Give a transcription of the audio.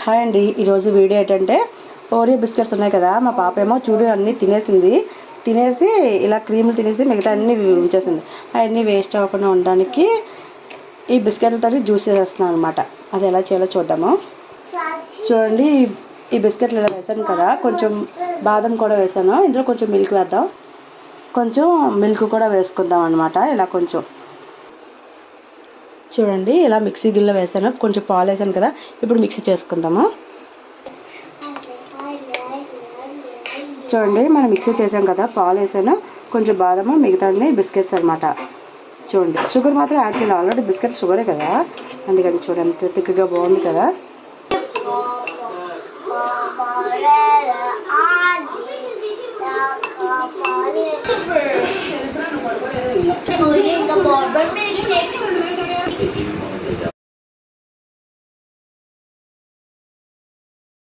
Hi అండి, ఈరోజు video ఏంటంటే ఓరియో బిస్కెట్స్ ఉన్నాయి కదా, మా పాప ఏమో చూడు అన్నీ తినేసి ఇలా క్రీములు తినేసి మిగతా అన్నీ ఉంచేసింది. అవన్నీ వేస్ట్ అవ్వకుండా ఉండడానికి ఈ బిస్కెట్లతో జ్యూస్ చేస్తున్నాను అనమాట. అది ఎలా చేయాలో చూద్దాము. చూడండి, ఈ బిస్కెట్లు ఇలా వేసాను కదా, కొంచెం బాదం కూడా వేసాను. ఇందులో కొంచెం మిల్క్ వేద్దాం, కొంచెం మిల్క్ కూడా వేసుకుందాం అనమాట. ఇలా కొంచెం చూడండి, ఇలా మిక్సీ గిన్నెలో వేసాను, కొంచెం పాలు వేసాను కదా. ఇప్పుడు మిక్సీ చేసుకుందాము. చూడండి, మనం మిక్సీ చేసాం కదా, పాలు వేసాను, కొంచెం బాదము, మిగతా బిస్కెట్స్ అనమాట. చూడండి, షుగర్ మాత్రం యాడ్ చేయాలి, ఆల్రెడీ బిస్కెట్ షుగరే కదా, అందుకని చూడండి ఎంత థిక్గా బాగుంది కదా.